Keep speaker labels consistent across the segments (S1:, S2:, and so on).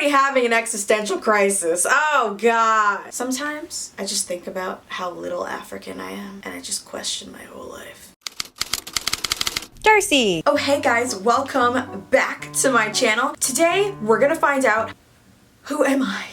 S1: already having an existential crisis. Oh God. Sometimes I just think about how little African I am and I just question my whole life.
S2: Darcei!
S1: Oh hey guys, welcome back to my channel. Today we're gonna find out, who am I?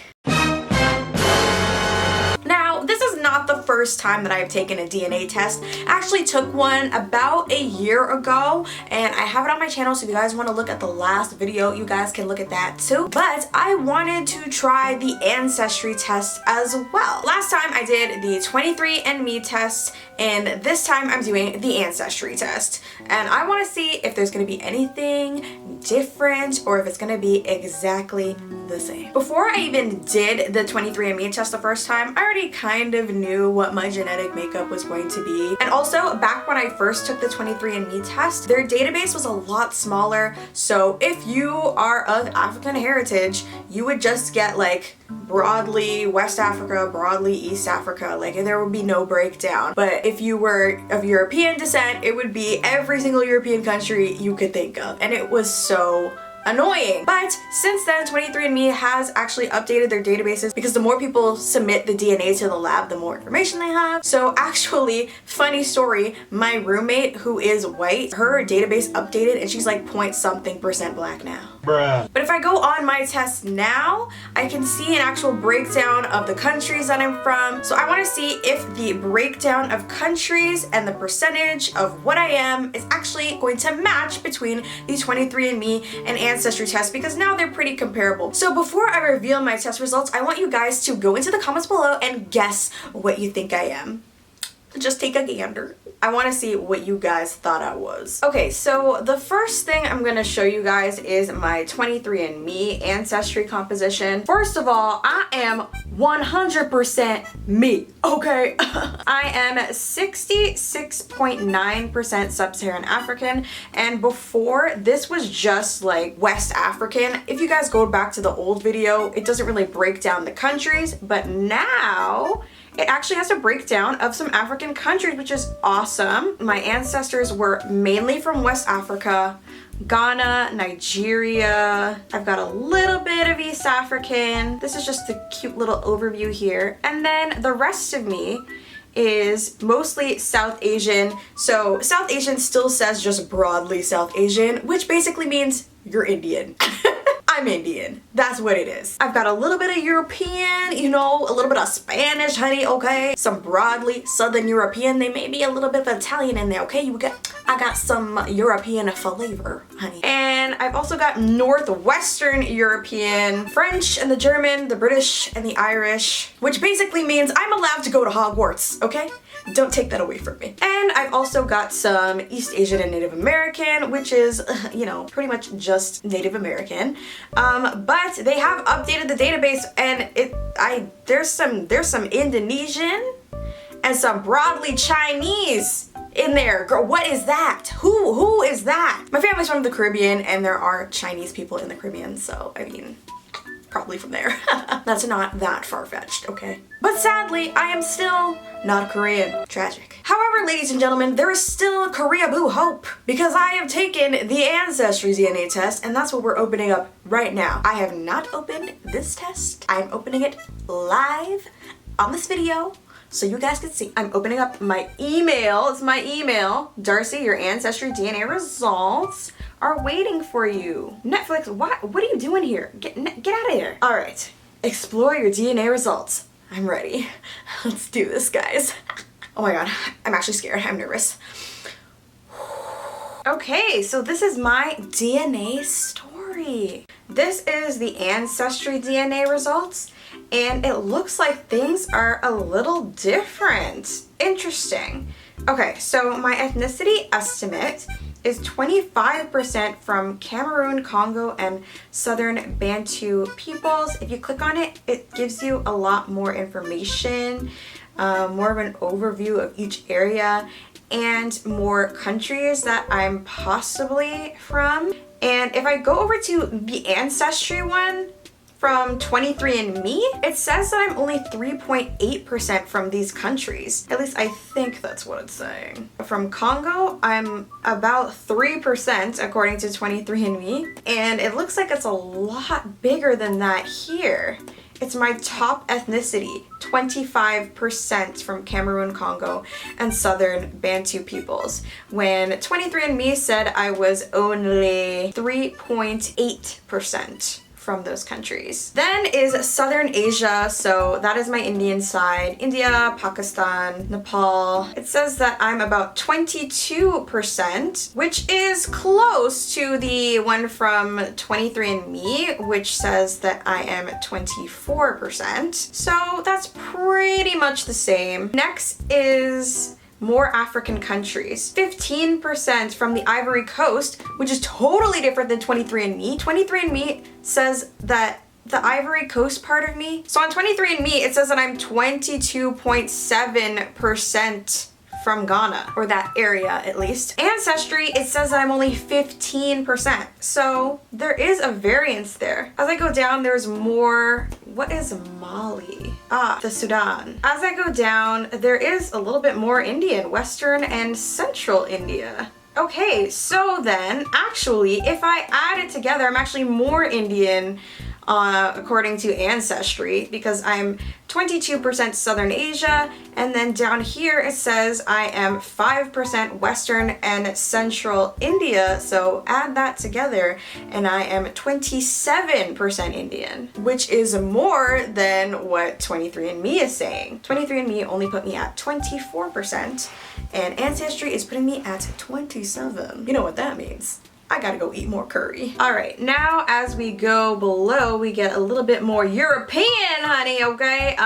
S1: Now, this is not the first time that I've taken a DNA test. I actually took one about a year ago and I have it on my channel, so if you guys want to look at the last video, you guys can look at that too. But I wanted to try the Ancestry test as well. Last time I did the 23andMe test and this time I'm doing the Ancestry test. And I want to see if there's going to be anything different or if it's going to be exactly the same. Before I even did the 23andMe test the first time, I already kind of knew what my genetic makeup was going to be. And also, back when I first took the 23andMe test, their database was a lot smaller. So if you are of African heritage, you would just get like broadly West Africa, broadly East Africa, like there would be no breakdown. But if you were of European descent, it would be every single European country you could think of. And it was so annoying. But since then, 23andMe has actually updated their databases because the more people submit the DNA to the lab, the more information they have. So actually, funny story, my roommate who is white, her database updated and she's like .something% black now.
S3: Bruh.
S1: But if I go on my test now, I can see an actual breakdown of the countries that I'm from. So I want to see if the breakdown of countries and the percentage of what I am is actually going to match between the 23andMe and Ancestry test, because now they're pretty comparable. So before I reveal my test results, I want you guys to go into the comments below and guess what you think I am. Just take a gander. I want to see what you guys thought I was. Okay, so the first thing I'm going to show you guys is my 23andMe ancestry composition. First of all, I am 100% me, okay? I am 66.9% Sub-Saharan African, and before this was just like West African. If you guys go back to the old video, it doesn't really break down the countries, but now it actually has a breakdown of some African countries, which is awesome. My ancestors were mainly from West Africa, Ghana, Nigeria. I've got a little bit of East African. This is just a cute little overview here. And then the rest of me is mostly South Asian. So South Asian still says just broadly South Asian, which basically means you're Indian. I'm Indian. That's what it is. I've got a little bit of European, you know, a little bit of Spanish, honey, okay? Some broadly Southern European. They may be a little bit of Italian in there, okay? I got some European flavor, honey. And I've also got Northwestern European, French and the German, the British and the Irish, which basically means I'm allowed to go to Hogwarts, okay? Don't take that away from me. And I've also got some East Asian and Native American, which is, you know, pretty much just Native American. But they have updated the database and there's some Indonesian and some broadly Chinese in there. Girl, what is that? Who is that? My family's from the Caribbean and there are Chinese people in the Caribbean, so I mean, probably from there. That's not that far-fetched, okay? But sadly, I am still not Korean. Tragic. However, ladies and gentlemen, there is still Korea Boo hope, because I have taken the Ancestry DNA test and that's what we're opening up right now. I have not opened this test. I'm opening it live on this video so you guys can see. I'm opening up my email. It's my email. Darcei, your Ancestry DNA results are waiting for you. Netflix, what are you doing here? Get out of here. All right, explore your DNA results. I'm ready. Let's do this, guys. Oh my God, I'm actually scared. I'm nervous. Okay, so this is my DNA story. This is the Ancestry DNA results, and it looks like things are a little different. Interesting. Okay, so my ethnicity estimate is 25% from Cameroon, Congo, and Southern Bantu peoples. If you click on it, it gives you a lot more information, more of an overview of each area, and more countries that I'm possibly from. And if I go over to the Ancestry one, from 23andMe, it says that I'm only 3.8% from these countries. At least I think that's what it's saying. From Congo, I'm about 3% according to 23andMe, and it looks like it's a lot bigger than that here. It's my top ethnicity, 25% from Cameroon, Congo, and Southern Bantu peoples, when 23andMe said I was only 3.8% from those countries. Then is Southern Asia, so that is my Indian side. India, Pakistan, Nepal. It says that I'm about 22%, which is close to the one from 23andMe, which says that I am 24%. So that's pretty much the same. Next is more African countries. 15% from the Ivory Coast, which is totally different than 23andMe. 23andMe says that the Ivory Coast part of me. So on 23andMe, it says that I'm 22.7% from Ghana, or that area at least. Ancestry, it says that I'm only 15%. So there is a variance there. As I go down, there's more. What is Mali? Ah, the Sudan. As I go down, there is a little bit more Indian, Western and Central India. Okay, so then actually, if I add it together, I'm actually more Indian according to Ancestry, because I'm 22% Southern Asia, and then down here it says I am 5% Western and Central India, so add that together and I am 27% Indian, which is more than what 23andMe is saying. 23andMe only put me at 24%, and Ancestry is putting me at 27. You know what that means. I gotta go eat more curry. All right, now as we go below, we get a little bit more European, honey, okay?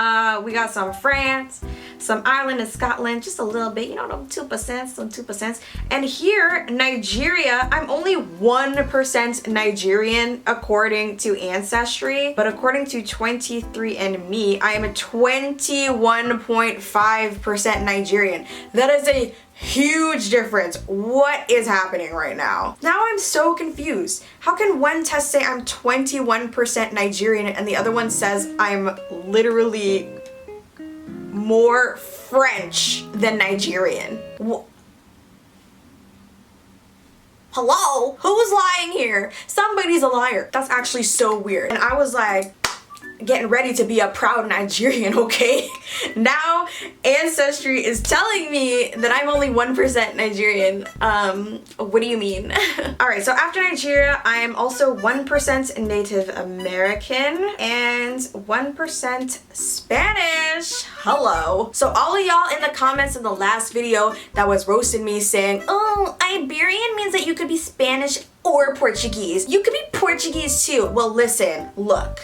S1: We got some France, some Ireland and Scotland, just a little bit, you know, some 2%. And here, Nigeria, I'm only 1% Nigerian according to Ancestry, but according to 23andMe, I am a 21.5% Nigerian. That is a huge difference. What is happening right now? Now I'm so confused. How can one test say I'm 21% Nigerian and the other one says I'm literally more French than Nigerian? Hello? Who's lying here? Somebody's a liar. That's actually so weird. And I was like, getting ready to be a proud Nigerian, okay? Now Ancestry is telling me that I'm only 1% Nigerian. What do you mean? All right, so after Nigeria, I am also 1% Native American and 1% Spanish. Hello. So all of y'all in the comments in the last video that was roasting me saying, oh, Iberian means that you could be Spanish or Portuguese. You could be Portuguese too. Well, listen, look.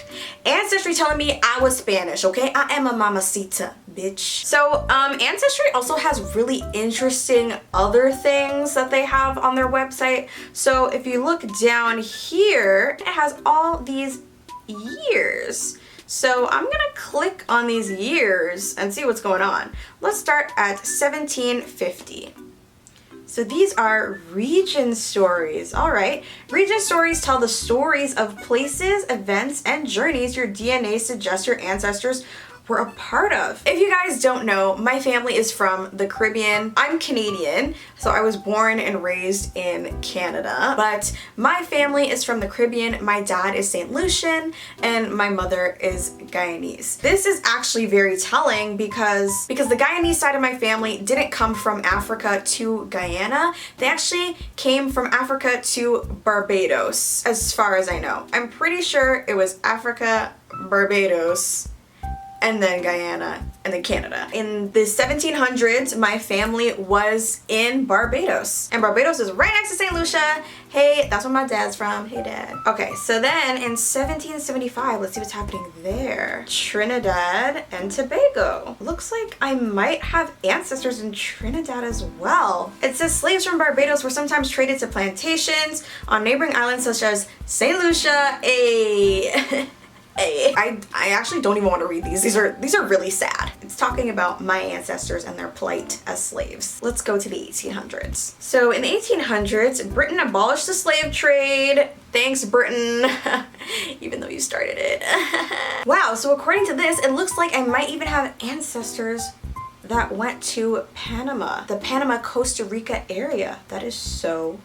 S1: Ancestry telling me I was Spanish, okay? I am a mamacita, bitch. So, Ancestry also has really interesting other things that they have on their website. So if you look down here, it has all these years. So I'm gonna click on these years and see what's going on. Let's start at 1750. So these are region stories. All right. Region stories tell the stories of places, events, and journeys your DNA suggests your ancestors were a part of. If you guys don't know, my family is from the Caribbean. I'm Canadian, so I was born and raised in Canada, but my family is from the Caribbean. My dad is St. Lucian and my mother is Guyanese. This is actually very telling because the Guyanese side of my family didn't come from Africa to Guyana. They actually came from Africa to Barbados, as far as I know. I'm pretty sure it was Africa, Barbados, and then Guyana, and then Canada. In the 1700s, my family was in Barbados. And Barbados is right next to St. Lucia. Hey, that's where my dad's from. Hey, Dad. Okay, so then in 1775, let's see what's happening there. Trinidad and Tobago. Looks like I might have ancestors in Trinidad as well. It says slaves from Barbados were sometimes traded to plantations on neighboring islands such as St. Lucia. I actually don't even want to read these. These are really sad. It's talking about my ancestors and their plight as slaves. Let's go to the 1800s. So in the 1800s, Britain abolished the slave trade. Thanks, Britain, even though you started it. Wow, so according to this, it looks like I might even have ancestors that went to Panama, the Panama Costa Rica area. That is so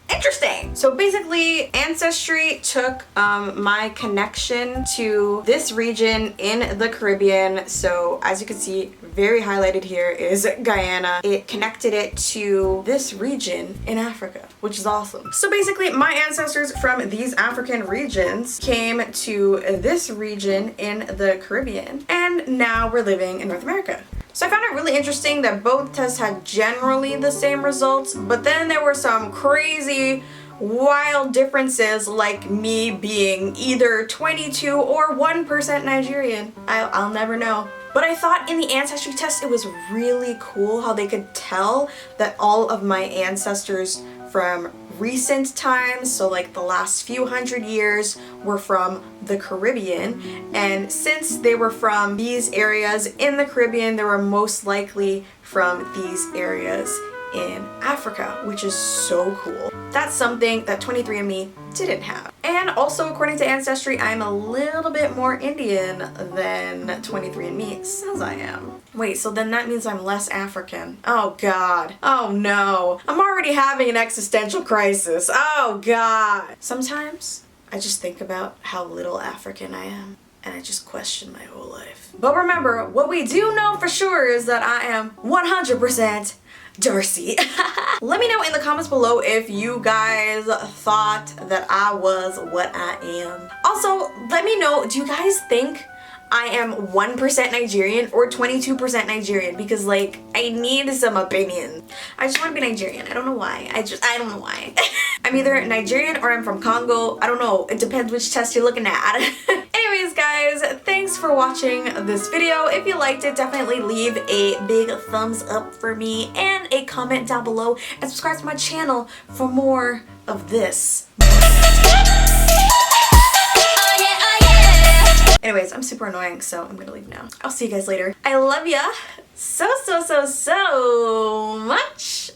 S1: interesting. So basically, Ancestry took my connection to this region in the Caribbean. So as you can see, very highlighted here is Guyana. It connected it to this region in Africa, which is awesome. So basically, my ancestors from these African regions came to this region in the Caribbean, and now we're living in North America. So I found it really interesting that both tests had generally the same results, but then there were some crazy, wild differences, like me being either 22 or 1% Nigerian. I'll never know. But I thought in the ancestry test it was really cool how they could tell that all of my ancestors from recent times, so like the last few hundred years, were from the Caribbean. And since they were from these areas in the Caribbean, they were most likely from these areas in Africa, which is so cool. That's something that 23andMe didn't have. And also, according to Ancestry, I'm a little bit more Indian than 23andMe says I am. Wait, so then that means I'm less African. Oh God. Oh no. I'm already having an existential crisis. Oh God. Sometimes I just think about how little African I am, and I just question my whole life. But remember, what we do know for sure is that I am 100% Darcei. Let me know in the comments below if you guys thought that I was what I am. Also, let me know, do you guys think I am 1% Nigerian or 22% Nigerian? Because like, I need some opinion. I just want to be Nigerian. I don't know why. I don't know why. I'm either Nigerian or I'm from Congo. I don't know. It depends which test you're looking at. Anyways, guys, thanks for watching this video. If you liked it, definitely leave a big thumbs up for me and a comment down below, and subscribe to my channel for more of this. Anyways, I'm super annoying, so I'm gonna leave now. I'll see you guys later. I love ya so much.